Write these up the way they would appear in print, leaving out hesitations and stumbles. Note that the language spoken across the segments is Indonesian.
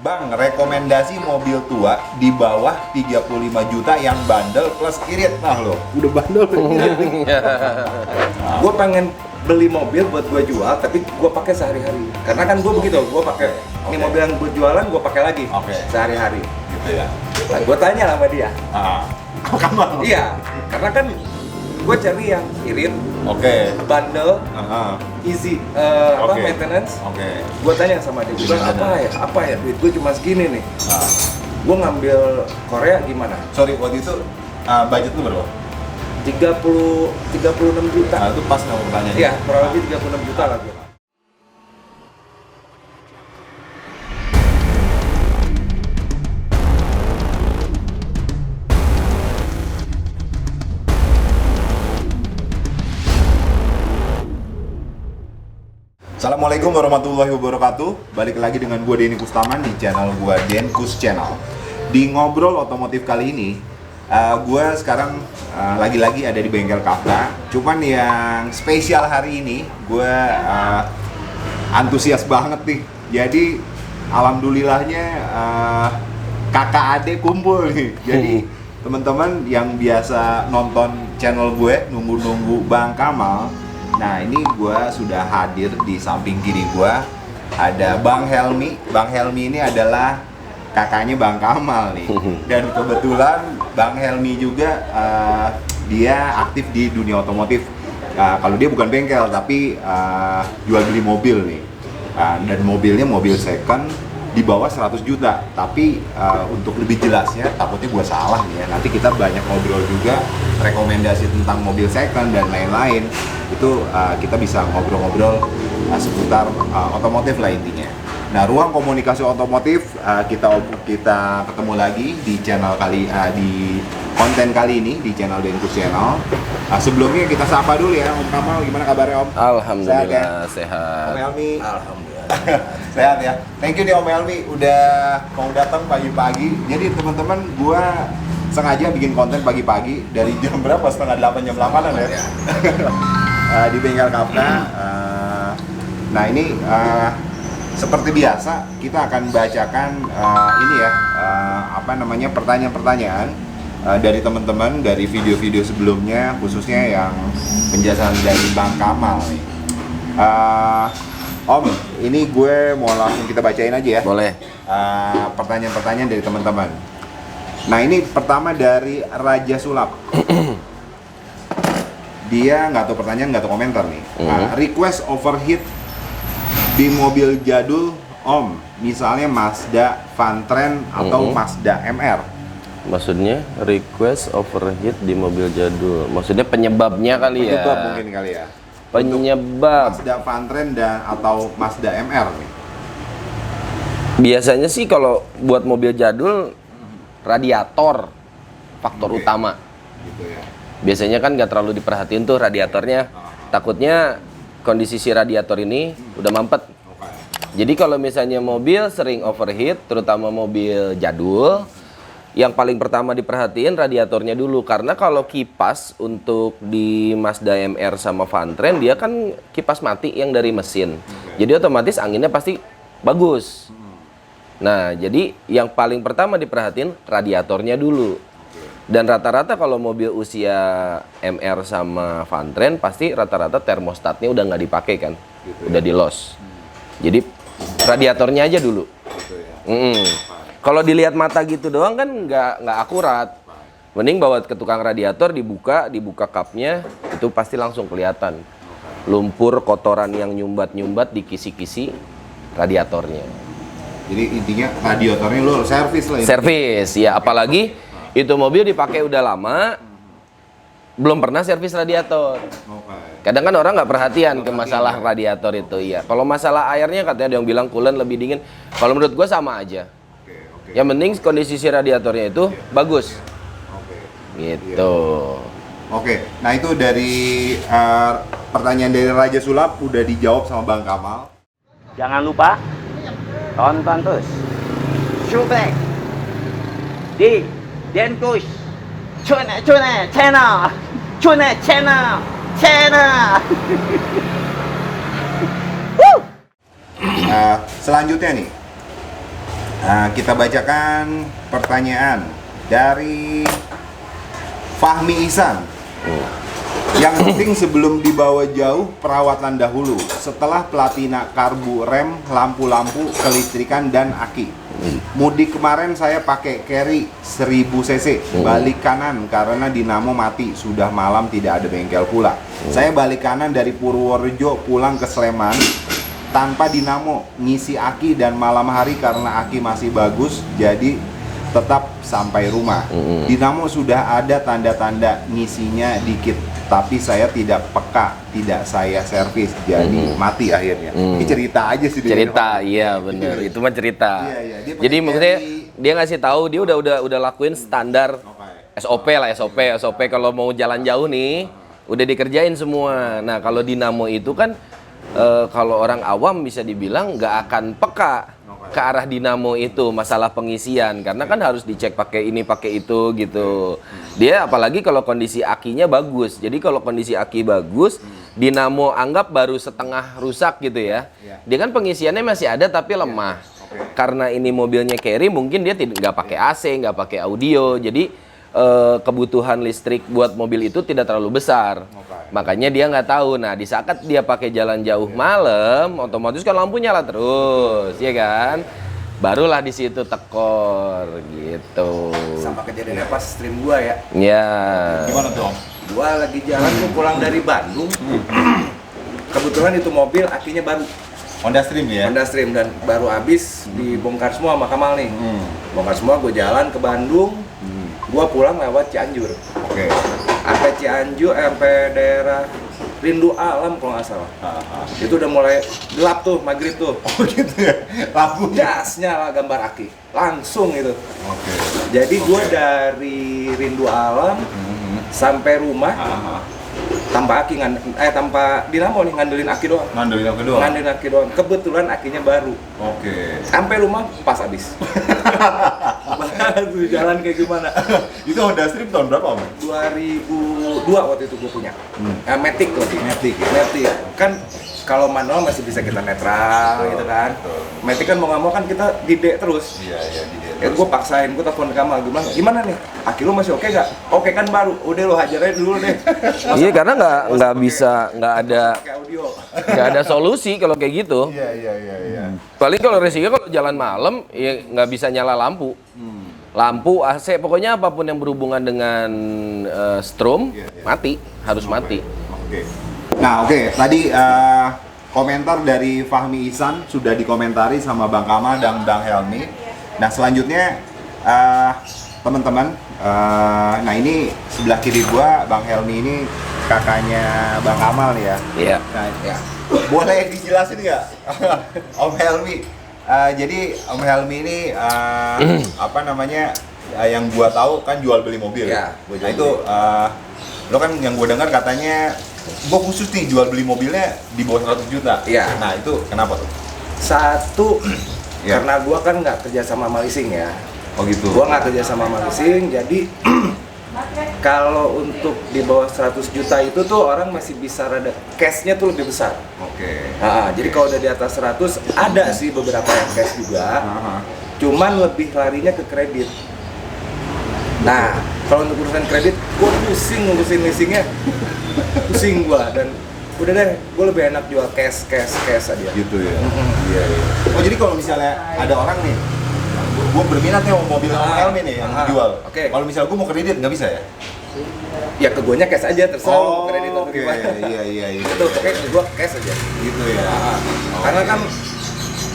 Bang, rekomendasi mobil tua di bawah 35 juta yang bandel plus irit. Nah lo, udah bandel irit nih. Gue pengen beli mobil buat gue jual, tapi gue pakai sehari-hari. Karena kan gue begitu, gue pakai ini mobil yang gue jualan, gue pakai lagi sehari-hari. Gitu ya. Nah, gue tanya sama dia. Kamu? Iya, karena kan gue cari yang irit, bandel, easy, maintenance. Gue tanya sama dia, gue bilang apa ya, duit gue cuma segini nih. Gue ngambil Korea gimana? Sorry, waktu itu budget lu berapa? 36 juta. Nah, itu pas nggak pertanyaan? Iya, kurang lebih 36 juta lah gue. Assalamualaikum warahmatullahi wabarakatuh. Balik lagi dengan gue Denny Kustaman di channel gue Denkus Channel. Di ngobrol otomotif kali ini, gue sekarang lagi-lagi ada di bengkel Kafka. Cuman yang spesial hari ini, gue antusias banget nih. Jadi alhamdulillahnya kakak adik kumpul nih. Jadi teman-teman yang biasa nonton channel gue nunggu-nunggu Bang Kamal. Nah, ini gue sudah hadir di samping kiri gue ada Bang Helmi. Bang Helmi ini adalah kakaknya Bang Kamal nih. Dan kebetulan Bang Helmi juga dia aktif di dunia otomotif. Kalau dia bukan bengkel tapi jual beli mobil nih. Dan mobilnya mobil second di bawah 100 juta. Tapi untuk lebih jelasnya takutnya gue salah nih ya. Nanti kita banyak ngobrol juga rekomendasi tentang mobil second dan lain-lain. Itu kita bisa ngobrol-ngobrol seputar otomotif lah intinya. Nah, ruang komunikasi otomotif kita ketemu lagi di channel di konten kali ini di channel Denkus Channel. Sebelumnya kita sapa dulu ya Om Kamal, gimana kabarnya Om? Alhamdulillah sehat. Om Helmi. Alhamdulillah. Sehat ya. Thank you nih Om Helmi udah mau datang pagi-pagi. Jadi teman-teman, gua sengaja bikin konten pagi-pagi dari jam berapa? Setengah 8 jam 8-an ya. Di bengkel Kafka. Nah ini seperti biasa kita akan bacakan ini ya pertanyaan-pertanyaan dari teman-teman dari video-video sebelumnya, khususnya yang penjelasan dari Bang Kamal nih. Om, ini gue mau langsung kita bacain aja ya. Boleh. Pertanyaan-pertanyaan dari teman-teman. Nah ini pertama dari Raja Sulap. Dia nggak tahu pertanyaan, nggak tahu komentar nih. Request overheat di mobil jadul Om, misalnya Mazda Vantren atau Mazda MR. Maksudnya request overheat di mobil jadul. Maksudnya penyebabnya kali ya. Penyebab mungkin kali ya. Penyebab. Mazda Vantren atau Mazda MR nih. Biasanya sih kalau buat mobil jadul radiator faktor utama. Gitu ya. Biasanya kan nggak terlalu diperhatiin tuh radiatornya. Takutnya kondisi si radiator ini udah mampet. Jadi kalau misalnya mobil sering overheat, terutama mobil jadul, yang paling pertama diperhatiin radiatornya dulu. Karena kalau kipas untuk di Mazda MR sama Vantren, dia kan kipas mati yang dari mesin. Jadi otomatis anginnya pasti bagus. Nah, jadi yang paling pertama diperhatiin radiatornya dulu. Dan rata-rata kalau mobil usia MR sama Vantren pasti rata-rata termostatnya udah nggak dipakai kan, udah di loss. Jadi radiatornya aja dulu. Kalau dilihat mata gitu doang kan nggak akurat. Mending bawa ke tukang radiator, dibuka kapnya, itu pasti langsung kelihatan. Lumpur, kotoran yang nyumbat-nyumbat di kisi-kisi radiatornya. Jadi intinya radiatornya lo servis lah. Servis, ya apalagi itu mobil dipakai udah lama, belum pernah servis radiator. Kadang kan orang nggak perhatian ke masalah radiator itu. Iya. Kalau masalah airnya katanya ada yang bilang coolant lebih dingin. Kalau menurut gue sama aja. Yang penting kondisi si radiatornya itu bagus. Gitu. Oke. Nah itu dari pertanyaan dari Raja Sulap udah dijawab sama Bang Kamal. Jangan lupa tonton terus Showback di Denkus Channel. Selanjutnya nih, Kita bacakan pertanyaan dari Fahmi Ihsan. Yang penting sebelum dibawa jauh, perawatan dahulu. Setelah platina, karbu, rem, lampu-lampu, kelistrikan, dan aki. Mudik kemarin saya pakai carry 1000 cc, balik kanan karena dinamo mati. Sudah malam tidak ada bengkel pula. Saya balik kanan dari Purworejo pulang ke Sleman tanpa dinamo, ngisi aki, dan malam hari karena aki masih bagus, jadi tetap sampai rumah. Dinamo sudah ada tanda-tanda ngisinya dikit, tapi saya tidak peka, tidak saya servis, jadi mati akhirnya. Ini cerita aja sih. Cerita, iya bener. Itu mah cerita. Iya. Jadi maksudnya dia ngasih tahu dia udah lakuin standar SOP lah, SOP kalau mau jalan jauh nih udah dikerjain semua. Nah kalau dinamo itu kan kalau orang awam bisa dibilang nggak akan peka ke arah dinamo itu, masalah pengisian, karena kan harus dicek pakai ini pakai itu gitu. Dia apalagi kalau kondisi akinya bagus. Jadi kalau kondisi aki bagus, dinamo anggap baru setengah rusak gitu ya. Dia kan pengisiannya masih ada tapi lemah. Karena ini mobilnya carry, mungkin dia nggak pakai AC, nggak pakai audio, jadi kebutuhan listrik buat mobil itu tidak terlalu besar. Makanya dia nggak tahu. Nah di saat dia pakai jalan jauh malam, otomatis kan lampu nyala terus, ya kan? Barulah di situ tekor gitu. Sama kejadiannya pas stream gua ya. Ya. Gimana tuh Om? Gua lagi jalan tuh pulang dari Bandung. Kebetulan itu mobil akinya baru. Honda Stream ya? Honda Stream, dan baru habis dibongkar semua sama Kamal nih. Bongkar semua, gue jalan ke Bandung. Gua pulang lewat Cianjur. Oke. Sampai Cianjur, sampai daerah Rindu Alam kalau nggak salah. Itu udah mulai gelap tuh, maghrib tuh. Oh gitu ya? Lampu? Jas nyala gambar aki, langsung itu. Oke. Jadi gua dari Rindu Alam sampai rumah tanpa aki, tanpa dinamo nih, ngandelin aki doang. Ngandelin aki doang. Kebetulan akinya baru. Oke. Sampai rumah pas habis. Tuh jalan kayak gimana? Itu Honda Stream tahun berapa Om? 2002 waktu itu gue punya. Matic lagi. Matic ya? Matic. Kan kalau manual masih bisa kita netral gitu kan. Matic kan mau nggak mau kan kita gede terus. Iya, di Ya gue paksain, gue telepon ke Kamal, gue bilang, gimana nih? Aki lu masih oke nggak? Oke kan baru, udah lo hajar aja dulu deh. Iya karena nggak bisa, nggak Pakai audio. ada solusi kalau kayak gitu. Iya. Paling kalau resiko kalau jalan malam ya nggak bisa nyala lampu. Lampu, AC, pokoknya apapun yang berhubungan dengan strom mati, harus mati. Oke. Nah, tadi komentar dari Fahmi Ihsan sudah dikomentari sama Bang Kamal dan Bang Helmi. Nah, selanjutnya teman-teman, nah ini sebelah kiri gua Bang Helmi ini kakaknya Bang Kamal nih ya. Iya. Nah, ya. Boleh dijelasin nggak, Om Helmi? Jadi Om Helmi ini apa namanya? Yang gua tahu kan jual beli mobil. Ya, Nah itu lo kan yang gua dengar katanya gua khusus nih jual beli mobilnya di bawah 100 juta. Iya. Nah itu kenapa tuh? Satu, Ya. karena gua kan nggak kerja sama sama leasing ya. Oh gitu. Gua nggak kerja sama sama leasing, jadi kalau untuk di bawah 100 juta itu tuh orang masih bisa rada cash-nya tuh lebih besar. Oke. Jadi kalau udah di atas 100 ada sih beberapa yang cash juga. Cuman lebih larinya ke kredit. Nah, kalau untuk urusan kredit, gua pusing ngurusin leasingnya. Pusing gua, dan udah deh, gue lebih enak jual cash aja. Gitu ya. Iya. Oh jadi kalau misalnya ada orang nih, gue berminat nih mau mobil Om Helmi nih yang dijual. Oke. Kalau misalnya gue mau kredit nggak bisa ya? Ya ke guanya cash aja, terserah mau kredit atau oke. gimana. Iya. Itu pokoknya ke gua cash aja. Gitu ya. Karena kan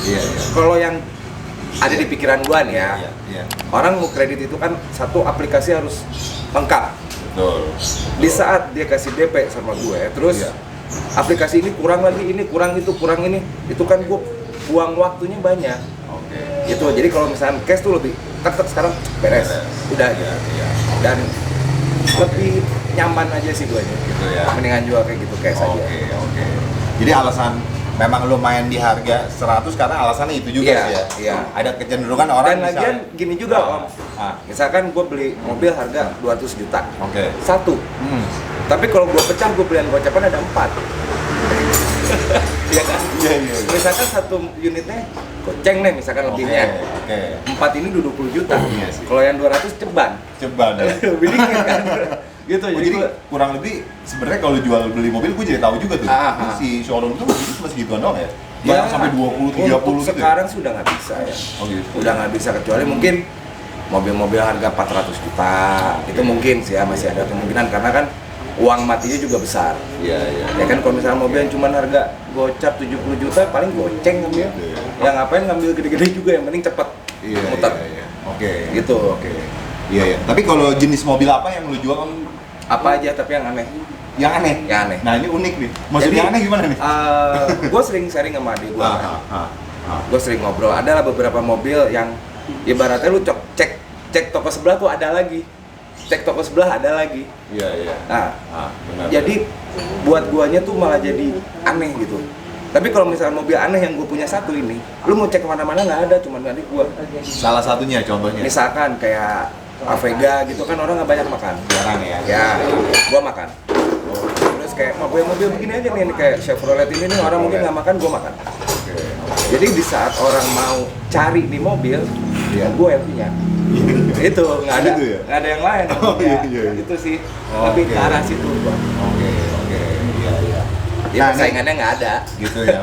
Iya. kalau yang ada di pikiran gua nih ya, Iya. orang mau kredit itu kan satu aplikasi harus lengkap. Betul. Di saat dia kasih DP sama gue, terus aplikasi ini kurang lagi, ini kurang itu kan gue buang waktunya banyak. Oke. Gitu. Jadi kalau misalnya cash tuh lebih tek sekarang beres. Udah aja. Iya. Dan lebih nyaman aja sih gue Gitu ya. Mendingan jual kayak gitu cash aja. Oke. Jadi alasan memang lu main di harga 100 karena alasannya itu juga sih ya. Iya. Ada kecenderungan orang Dan lagian gini juga Om. Misalkan gue beli mobil harga 200 juta. Oke. Satu. Tapi kalau gue pecah, gue belian gocapan ada 4. Iya kan? Iya. Misalkan satu unitnya goceng nih misalkan lebihnya. Oke. 4 ini 20 juta. Iya sih. Kalau yang 200 ceban. Ceban ya. Lebih dikit kan. Gitu Oh, jadi kurang lebih sebenarnya kalau jual beli mobil gue jadi tahu juga tuh. Si showroom tuh cuma segituan doang ya. Banyak sampai 20 30 untuk gitu. sekarang sudah nggak bisa ya. Oh gitu. Udah nggak bisa, kecuali mungkin mobil-mobil harga 400 juta. Itu mungkin sih ya, masih ada kemungkinan karena kan uang matinya juga besar. Iya, iya. Ya kan kalau misalnya mobil yang cuma harga gocap 70 juta paling goceng ngambil. Ya ngapain ngambil gede-gede juga, yang penting cepet muter. Iya. Oke. Gitu. Oke. Iya, iya. Tapi kalau jenis mobil apa yang lu jual kan Apa aja tapi yang aneh. yang aneh? Yang aneh. Nah, ini unik nih. Maksudnya Jadi, aneh gimana nih? Gue sering sharing sama adik gue. Ah. Gue sering ngobrol. Ada lah beberapa mobil yang ibaratnya lu cek toko sebelah tuh ada lagi. Cek toko sebelah ada lagi. Iya, iya. Nah, Benar. jadi buat guanya tuh malah jadi aneh gitu. Tapi kalau misalnya mobil aneh yang gue punya satu ini, lu mau cek kemana-mana nggak ada, cuman adik gue. Salah satunya contohnya. Misalkan kayak Avega gitu kan orang nggak banyak makan. Jarang ya. Ya, gua makan. Terus kayak mobil-mobil begini aja nih kayak Chevrolet ini nih orang mungkin nggak makan, gua makan. Oke. Jadi di saat orang mau cari nih mobil, ya gua yang punya. Itu nggak ada, Gitu ya? nggak ada yang lain. Oh, Ya, iya. Itu sih Oh, lebih oke. ke arah situ gua. Oke. Iya, iya. Ya, Nah, persaingannya nggak ada. Gitu ya.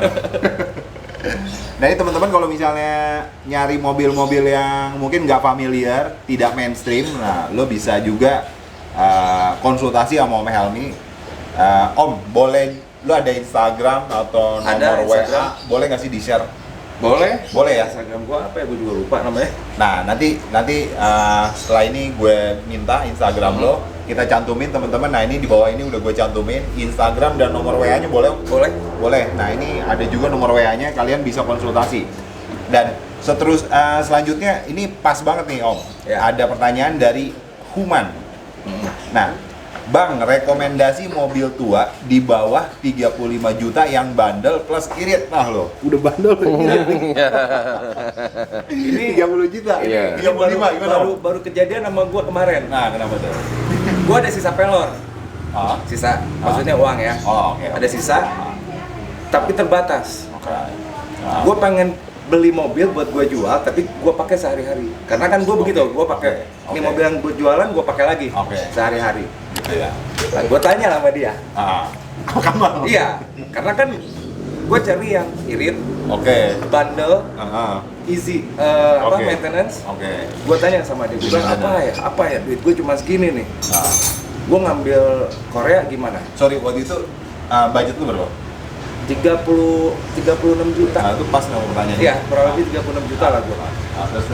Nah ini teman-teman kalau misalnya nyari mobil-mobil yang mungkin nggak familiar, tidak mainstream, nah lo bisa juga konsultasi sama Om Helmi. Om, boleh lo ada Instagram atau nomor Ada WA? Instagram. Boleh nggak sih di-share? Boleh? Boleh ya? Instagram gua apa ya? Gua juga lupa namanya. Nah nanti setelah ini gue minta Instagram lo, kita cantumin teman-teman. Nah ini di bawah ini udah gue cantumin Instagram dan nomor WA-nya boleh? Boleh. Boleh. Nah ini ada juga nomor WA-nya, kalian bisa konsultasi. Dan selanjutnya ini pas banget nih Om. Ya. Ada pertanyaan dari Human. Nah, Bang, rekomendasi mobil tua di bawah 35 juta yang bandel plus irit. Nah lo, udah bandel irit. Ini 30 juta. Iya. 35 gimana? baru kejadian sama gua kemarin. Nah, kenapa tuh? Gua ada sisa pelor. Ah. Sisa, maksudnya uang ya. Oh, oke. Ada sisa, tapi terbatas. Oke. Gue pengen beli mobil buat gue jual, tapi gue pakai sehari-hari. Karena kan gue begitu, gue pakai ini Oke. mobil yang gue jualan, gue pakai lagi Oke. sehari-hari. Gitu ya. Nah, gue tanya sama dia. Kamu? Iya, karena kan gue cari yang irit, Oke. bandel, Ah. easy, Oke. maintenance. Oke. Gue tanya sama dia, gue bilang Gimana? apa ya, duit gue cuma segini nih. Nah, Gue ngambil Korea gimana? sorry, waktu itu budget lu berapa? 36 juta. Nah, itu pas nggak pertanyaannya? Iya, kurang lebih 36 juta lah gue. Terus.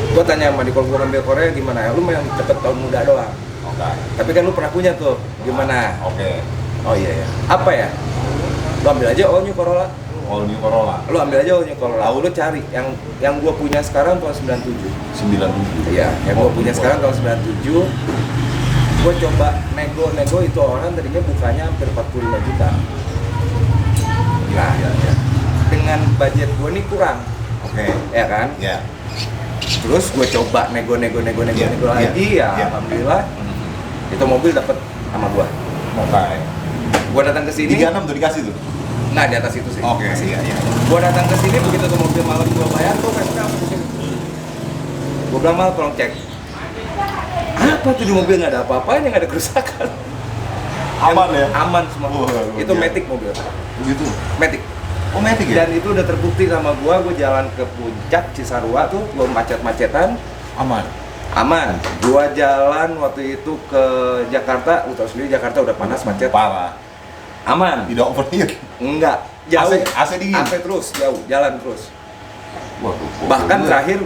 Gue tanya sama dia, kalau gue ngambil Korea gimana ya? Lu yang cepet tahun muda doang. Oke. Tapi kan lu pernah punya tuh, gimana? Oke. Oh iya ya. Apa ya? Lu ambil aja All New Corolla. All New Corolla. Lu ambil aja All New Corolla. Lu cari yang gua punya sekarang tahun 97. 97. Iya, yang gua punya sekarang tahun 97. Gua coba nego itu orang tadinya bukanya hampir 45 juta. Nah, Iya. dengan budget gua nih kurang, Oke. ya kan? Ya. Terus gua coba nego Iya, lagi, iya, ya iya. alhamdulillah itu mobil dapet sama gua. Oke. Gua datang ke sini. 36 tuh dikasih tuh. Nah, di atas itu sih. Oke. Masih. Iya. Gua datang ke sini begitu tuh mobil malam gua bayar tuh kan di sini. Gua bilang mal tolong cek. Apa tuh di mobil nggak ada apa-apanya, nggak ada kerusakan. Aman ya? Aman semua. Wah, Itu iya. Matic mobil. Gitu. Matic. Oh, Matic ya? Dan itu udah terbukti sama gua jalan ke puncak Cisarua tuh, gua macet-macetan, Aman. aman. Gua jalan waktu itu ke Jakarta, lu tahu sendiri Jakarta udah panas macet. Parah. Aman. Tidak overheat. Enggak, jauh. AC dingin? AC terus, jauh, jalan terus. Waduh. Bahkan terakhir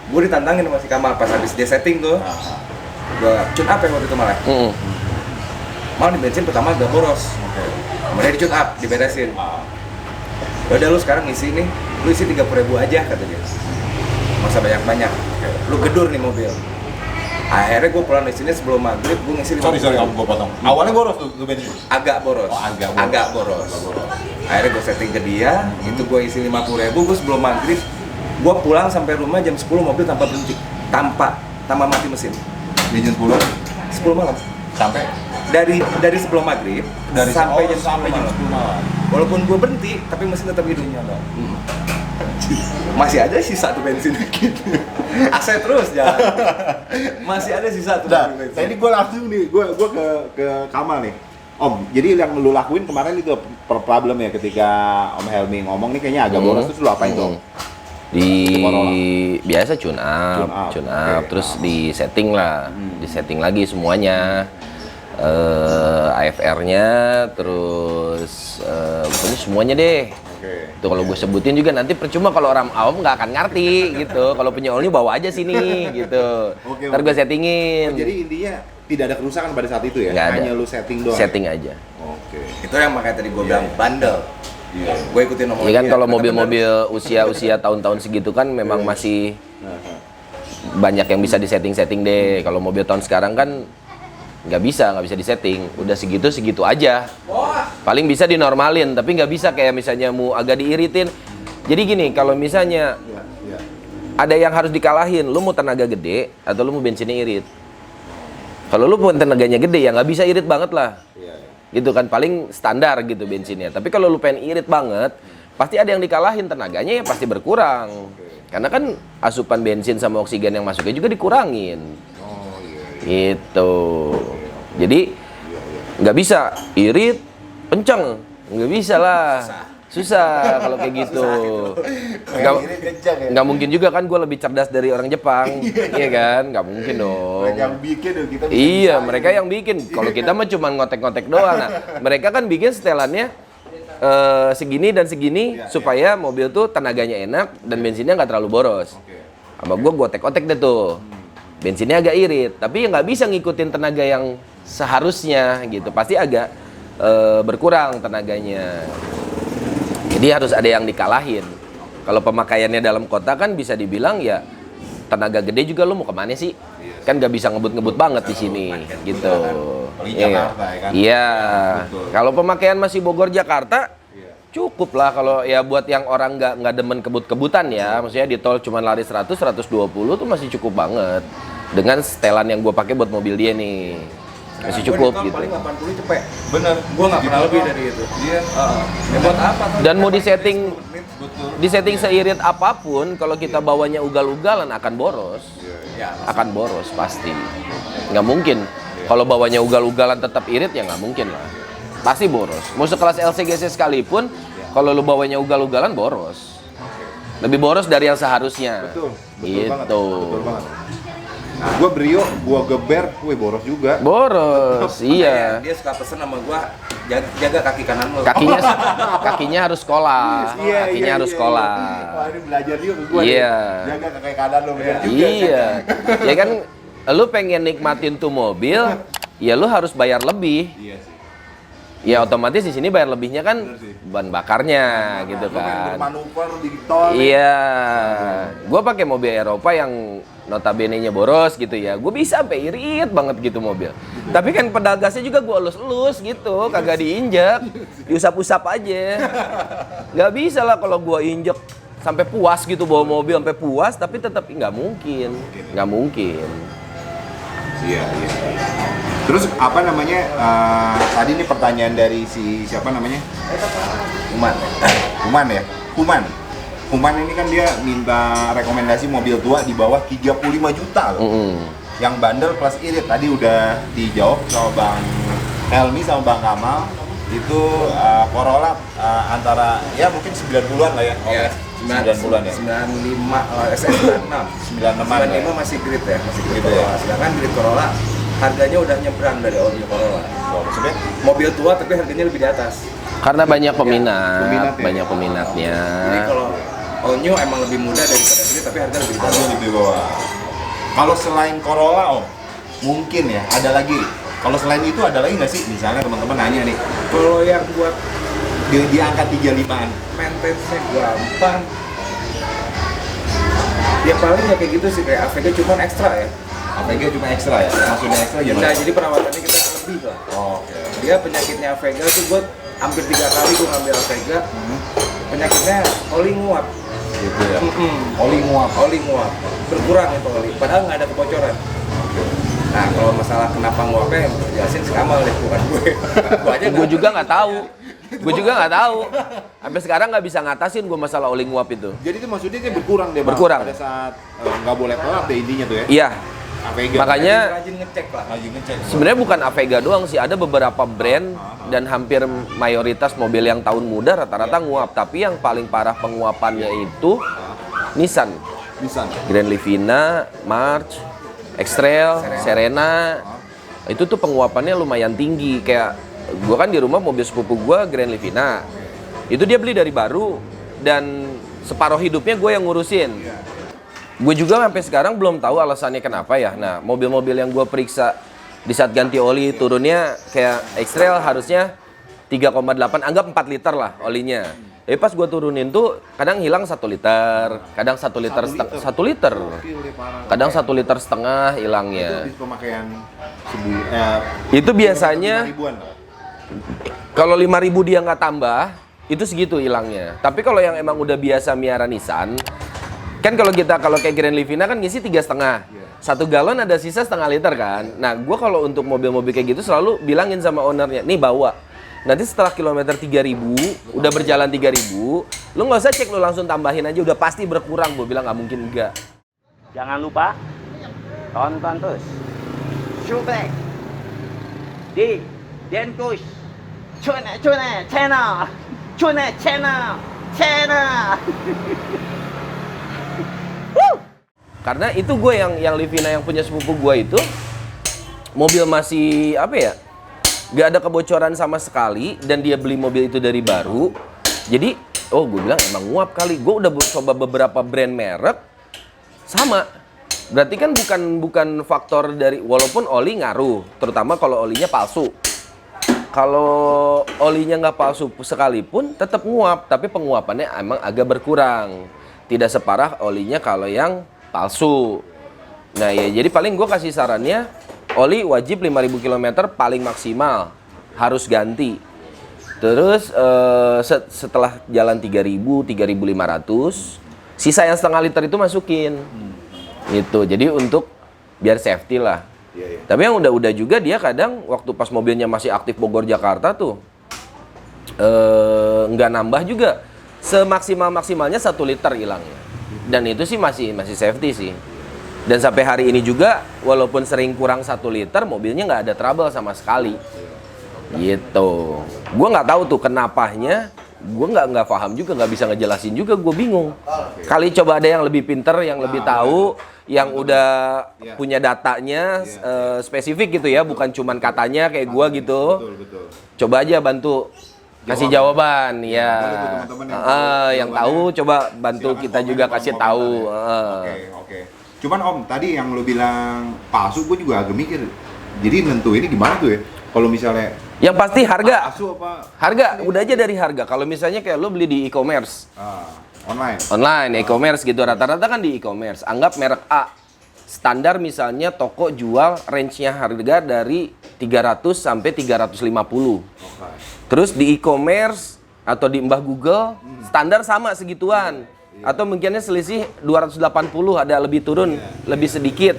gue ditantangin sama si Kamal pas habis dia setting tuh, gue tune up ya waktu itu malah. Mal di bensin pertama agak boros, Oke. kemudian di tune up, diberesin. Udah lu sekarang ngisi nih, lu isi 30.000 aja kata dia. Nggak usah banyak-banyak, lu gedur nih mobil. Akhirnya gue pulang di sini sebelum maghrib, gue ngisi 50.000. Sorry, kamu gua potong. Awalnya boros tuh bensin. Agak boros. Oh, agak boros. Agak boros. Akhirnya gue setting ke dia, itu gue isi 50.000, gue sebelum maghrib, gue pulang sampai rumah jam 10 mobil tanpa berhenti, tanpa mati mesin. Di jam 10 10 malam. sampai Dari sebelum maghrib sampai jam 10 sampai jam malam. 10 malam. Walaupun gue berhenti, tapi mesin tetap hidup. Nyala. Masih ada sisa tuh bensin gitu. AC terus jalan. Masih ada sisa tuh Nah, bensin. tadi gue langsung nih, gue ke Kamal nih. Om, jadi yang lu lakuin kemarin itu problem ya ketika Om Helmi ngomong nih kayaknya agak boros, terus lu apain tuh? Di Corolla. biasa tune up, Oke. terus di setting lah, di setting lagi semuanya. AFR-nya, terus pokoknya semuanya deh. Oke. Tuh kalau gue sebutin juga nanti percuma kalau orang awam nggak akan ngerti gitu. Kalau punya Only bawa aja sini gitu. Oke, Ntar gue oke. settingin. Jadi intinya tidak ada kerusakan pada saat itu ya? Nggak ada. Hanya lu setting doang? Setting aja. Oke. Itu yang makanya tadi gue bilang bandel. Iya. Gue ikutin nomor Ya kan dia. kalau Kata mobil-mobil usia tahun-tahun segitu kan memang masih banyak yang bisa disetting-setting deh. Kalau mobil tahun sekarang kan nggak bisa disetting. Udah segitu aja. Paling bisa dinormalin, tapi nggak bisa kayak misalnya mau agak diiritin. Jadi gini, kalau misalnya Iya, iya. ada yang harus dikalahin, lu mau tenaga gede atau lu mau bensinnya irit. Kalau lu pun tenaganya gede ya nggak bisa irit banget lah. Iya, iya. Gitu kan, paling standar gitu bensinnya. Tapi kalau lu pengen irit banget, pasti ada yang dikalahin, tenaganya ya pasti berkurang. Karena kan asupan bensin sama oksigen yang masuknya juga dikurangin. Oh iya. Gitu. Jadi nggak bisa irit kenceng, nggak bisa lah. Susah kalau kayak gitu. Irit kencang ya? Nggak mungkin juga kan gue lebih cerdas dari orang Jepang, iya kan? Nggak mungkin dong. Mereka yang bikin ya, kita bisa Iya, desain. mereka yang bikin. Kalau kita mah cuma ngotek-ngotek doang. Nah, mereka kan bikin setelannya segini dan segini supaya mobil tuh tenaganya enak dan bensinnya nggak terlalu boros. Oke. Sama gue gotek-gotek deh tuh. Bensinnya agak irit, tapi ya nggak bisa ngikutin tenaga yang seharusnya gitu. Pasti agak berkurang tenaganya. Jadi harus ada yang dikalahin. Kalau pemakaiannya dalam kota kan bisa dibilang ya tenaga gede juga lu mau kemana sih? Kan nggak bisa ngebut-ngebut banget di sini gitu. Apalagi Iya. Jakarta, ya kan? Iya. Betul. Kalau pemakaian masih Bogor Jakarta Iya. cukup lah kalau ya buat yang orang nggak demen kebut-kebutan ya. Maksudnya di tol cuma lari 100 120 tuh masih cukup banget. Dengan setelan yang gue pakai buat mobil dia nih. Masih cukup Gua di tol gitu. Paling 80 cepet. Bener. Gue nggak pernah lebih dari itu. Iya. Ya buat apa? Toh? Dan mau disetting Betul. disetting seirit apapun, kalau kita bawanya ugal-ugalan akan boros. Ya. Akan boros pasti. Nggak mungkin. Kalau bawanya ugal-ugalan tetap irit ya nggak mungkin lah. Pasti boros. Mau sekelas LCGC sekalipun, kalau lu bawanya ugal-ugalan boros. Lebih boros dari yang seharusnya. Betul. Betul Gitu. banget. Betul banget. Nah, gua Brio, gua geber, wih boros juga. Boros, iya. Dia suka pesen sama gue jaga kaki kanan lo. Kakinya harus sekolah. Kakinya harus sekolah. Wah, ini belajar juga ke gua. Iya. nih. Jaga kaki kanan lo bener juga. Iya. Ya kan lu pengen nikmatin tuh mobil, ya lu harus bayar lebih. Iya sih. Ya otomatis di sini bayar lebihnya kan Bener sih. ban bakarnya gitu Lu pengen kan. bermanuver di tol. nih. Iya. Gua pakai mobil Eropa yang notabene-nya boros gitu ya. Gue bisa sampai irit banget gitu mobil. Tapi kan pedal gasnya juga gue elus-elus gitu, kagak diinjek, diusap-usap aja. Nggak bisa lah kalau gue injek sampai puas gitu bawa mobil sampai puas, tapi tetap nggak mungkin, nggak mungkin. Iya, iya. Terus apa namanya? Tadi ini pertanyaan dari si siapa namanya? Cuman. Human ya? Human ini kan dia minta rekomendasi mobil tua di bawah 35 juta loh. Yang bandel plus irit tadi udah dijawab sama Bang Helmi sama Bang Kamal. Itu Corolla antara ya mungkin 90-an lah ya. Iya. 90-an ya. 95 SS96. 96-an ya. 95 masih grid ya, masih grid Gitu ya. Corolla. Sedangkan grid Corolla harganya udah nyebrang dari All New Corolla. Oh, maksudnya Mobil tua tapi harganya lebih di atas. Karena banyak peminat, peminat ya? banyak peminatnya. Jadi kalau All New emang lebih mudah daripada grid tapi harga lebih di harga bawah. lebih bawah. Kalau selain Corolla, Om, mungkin ya ada lagi. Kalau selain itu ada lagi nggak sih? Misalnya teman-teman nanya nih, Kalau yang buat di angka 35-an. maintenance-nya gampang. Ya paling ya kayak gitu sih, kayak AVG cuman ekstra ya. AVG cuma ekstra ya? Maksudnya ekstra gimana? Nah, jadi perawatannya kita lebih lah. Oh, oke. Dia penyakitnya AVG tuh gue hampir 3 kali gue ngambil AVG. Penyakitnya oli nguap. Gitu ya. Oli nguap. Oli nguap. Berkurang itu oli. Padahal nggak ada kebocoran. Nah, kalau masalah kenapa nguapnya yang jelasin si Kamal deh, bukan gue. Gue aja Gue juga nggak tahu. Gue juga nggak tahu. Sampai sekarang nggak bisa ngatasin gue masalah oli nguap itu. Jadi itu maksudnya dia berkurang deh, Bang. Berkurang. Pada saat nggak boleh telat deh intinya tuh ya. Iya. Avega. Makanya Rajin ngecek lah. lagi ngecek. sebenarnya bukan Avega doang sih, ada beberapa brand dan hampir mayoritas mobil yang tahun muda rata-rata nguap. Tapi yang paling parah penguapannya itu Nissan. Bisa. Grand Livina, March, X-Trail, Serena. Itu tuh penguapannya lumayan tinggi. Kayak gua kan di rumah mobil sepupu gua Grand Livina. Itu dia beli dari baru dan separuh hidupnya gue yang ngurusin. Gue juga sampai sekarang belum tahu alasannya kenapa ya. Nah, mobil-mobil yang gue periksa di saat ganti oli turunnya kayak X-Trail harusnya 3,8, anggap 4 liter lah olinya. Tapi pas gue turunin tuh kadang hilang 1 liter, kadang 1 liter setengah, 1 liter. Kadang 1 liter setengah hilangnya. Itu pemakaian Itu biasanya 5.000-an. kalau 5.000 dia nggak tambah, itu segitu hilangnya. Tapi kalau yang emang udah biasa miara Nissan, kan kalau kayak Grand Livina kan ngisi 3,5. 1 galon ada sisa setengah liter kan. Nah, gue kalau untuk mobil-mobil kayak gitu selalu bilangin sama ownernya, nih bawa. Nanti setelah kilometer 3.000, udah berjalan 3.000, lu nggak usah cek, lu langsung tambahin aja, udah pasti berkurang. Gue bilang nggak mungkin enggak. Jangan lupa tonton terus Showback di Denkush Channel Karena itu gue yang Livina yang punya sepupu gue itu mobil masih apa ya, gak ada kebocoran sama sekali dan dia beli mobil itu dari baru. Jadi gue bilang emang nguap kali. Gue udah coba beberapa brand merek sama. Berarti kan bukan faktor dari, walaupun oli ngaruh, terutama kalau olinya palsu. Kalau olinya nggak palsu sekalipun tetap nguap, tapi penguapannya emang agak berkurang. Tidak separah olinya kalau yang palsu. Nah ya, jadi paling gue kasih sarannya, oli wajib 5.000 km paling maksimal harus ganti. Terus setelah jalan 3.000, 3.500, sisa yang setengah liter itu masukin. Gitu. Jadi untuk biar safety lah. Tapi yang udah juga dia kadang waktu pas mobilnya masih aktif Bogor Jakarta tuh nggak nambah juga, semaksimalnya 1 liter hilangnya. Dan itu sih masih safety sih. Dan sampai hari ini juga walaupun sering kurang 1 liter, mobilnya nggak ada trouble sama sekali. Gitu. Gue nggak tahu tuh kenapanya. Gue nggak paham juga, nggak bisa ngejelasin juga, gue bingung. Kali coba ada yang lebih pinter, yang lebih tahu, yang udah punya datanya spesifik gitu ya, bukan cuman katanya kayak gue gitu. Betul. Coba aja bantu kasih jawaban ya. Yang tahu coba bantu kita juga kasih tahu. Oke. Cuman Om, tadi yang lo bilang palsu, gue juga agak mikir. Jadi nentuinnya gimana tuh ya? Kalau misalnya yang pasti harga. palsu apa? Harga, udah aja dari harga. Kalau misalnya kayak lo beli di e-commerce. Online, e-commerce gitu. Rata-rata kan di e-commerce. Anggap merek A. Standar misalnya toko jual range-nya harga dari 300 sampai 350. Terus di e-commerce atau di Mbah Google, standar sama segituan. Atau mungkinnya selisih 280, ada lebih turun, lebih sedikit.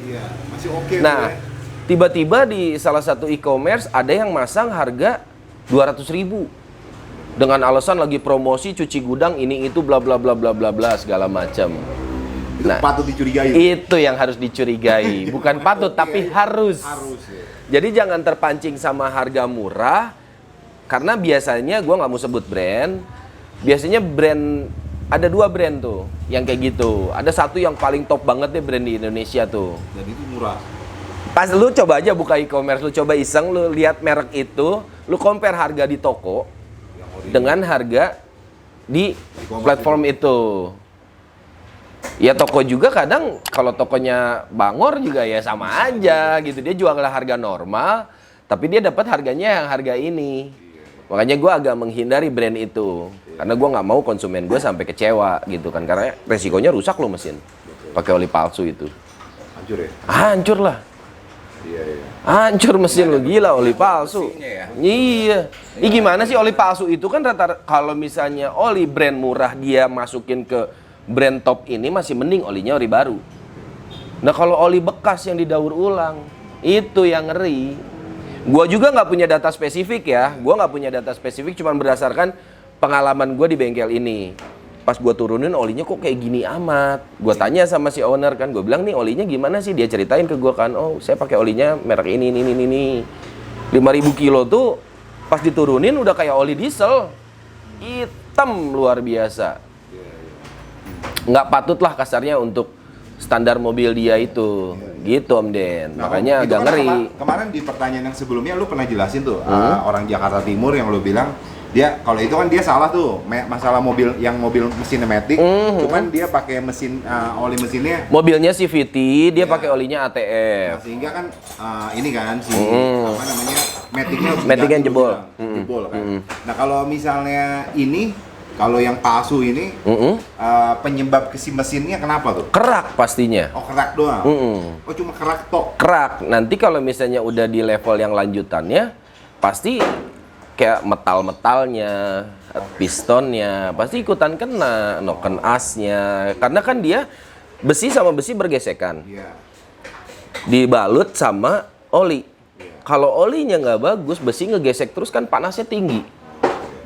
Masih oke. Nah, tiba-tiba di salah satu e-commerce ada yang masang harga 200.000 dengan alasan lagi promosi cuci gudang ini itu bla bla bla bla bla bla segala macam. Itu patut dicurigai. Itu yang harus dicurigai, bukan patut tapi harus. Jadi jangan terpancing sama harga murah, karena biasanya gua nggak mau sebut brand. Biasanya brand ada 2 brand tuh yang kayak gitu. Ada satu yang paling top banget deh brand di Indonesia tuh. Dan itu murah. Pas lu coba aja buka e-commerce, lu coba iseng, lu lihat merek itu, lu compare harga di toko dengan harga di platform itu. Ya toko juga kadang kalau tokonya bangor juga ya sama aja gitu. Dia jual harga normal, tapi dia dapat harganya yang harga ini. Makanya gue agak menghindari brand itu. Karena gue nggak mau konsumen gue sampai kecewa gitu kan. Karena resikonya rusak lo mesin. Pakai oli palsu itu. Hancur ya? Hancur lah. Hancur mesin lo, gila oli palsu. Iya. Ini gimana sih oli palsu itu kan kalau misalnya oli brand murah dia masukin ke brand top ini masih mending olinya oli baru. Nah kalau oli bekas yang didaur ulang itu yang ngeri. Gua juga nggak punya data spesifik ya. Gua nggak punya data spesifik, cuman berdasarkan pengalaman gua di bengkel ini. Pas gua turunin olinya kok kayak gini amat. Gua tanya sama si owner kan, gua bilang nih olinya gimana sih? Dia ceritain ke gua kan, oh saya pakai olinya merek ini. 5.000 kilo tuh pas diturunin udah kayak oli diesel. Hitam luar biasa. Nggak patut lah kasarnya untuk standar mobil dia itu. Gitu Om Den. Makanya agak ngeri. Kemarin di pertanyaan yang sebelumnya lu pernah jelasin tuh orang Jakarta Timur yang lu bilang dia kalau itu kan dia salah tuh masalah mobil mesin Matic, cuman dia pakai mesin oli mesinnya mobilnya CVT, dia pakai olinya ATF. Nah, sehingga kan ini kan si apa namanya Maticnya jebol. Jebol kan. Nah, kalau misalnya ini kalau yang palsu ini penyebab si mesinnya kenapa tuh? Kerak pastinya. Oh, kerak doang. Oh, cuma kerak tok. Kerak. Nanti kalau misalnya udah di level yang lanjutannya pasti kayak metal-metalnya, pistonnya pasti ikutan kena, noken asnya. Karena kan dia besi sama besi bergesekan. Dibalut sama oli. Kalau olinya nggak bagus, besi ngegesek terus kan panasnya tinggi.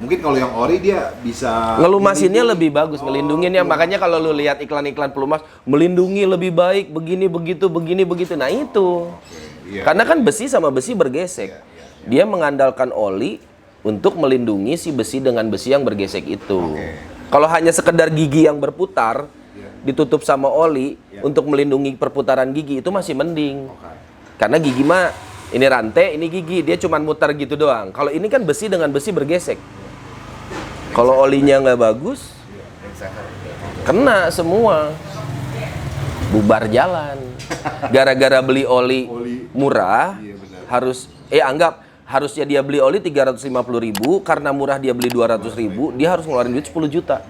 Mungkin kalau yang ori dia bisa ngelumasinnya lebih bagus, ngelindunginnya. Makanya kalau lu lihat iklan-iklan pelumas, melindungi lebih baik, begini begitu. Nah itu. Karena kan besi sama besi bergesek. Dia mengandalkan oli untuk melindungi si besi dengan besi yang bergesek itu. Kalau hanya sekedar gigi yang berputar, ditutup sama oli untuk melindungi perputaran gigi, itu masih mending. Karena gigi mah, ini rantai, ini gigi, dia cuma muter gitu doang. Kalau ini kan besi dengan besi bergesek. Kalau olinya nggak bagus, kena semua. Bubar jalan. Gara-gara beli oli murah, harusnya dia beli oli 350.000, karena murah dia beli 200.000, dia harus ngeluarin duit 10 juta.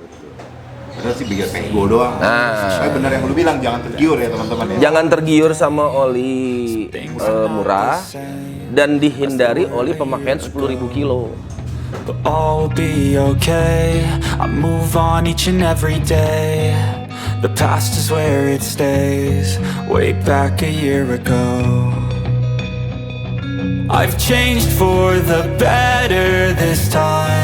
Padahal sih bikin pego doang. Nah, benar yang lu bilang, jangan tergiur ya teman-teman ya. Jangan tergiur sama oli murah dan dihindari oli pemakaian 10.000 kilo. But all will be okay. I move on each and every day. The past is where it stays. Way back a year ago, I've changed for the better this time.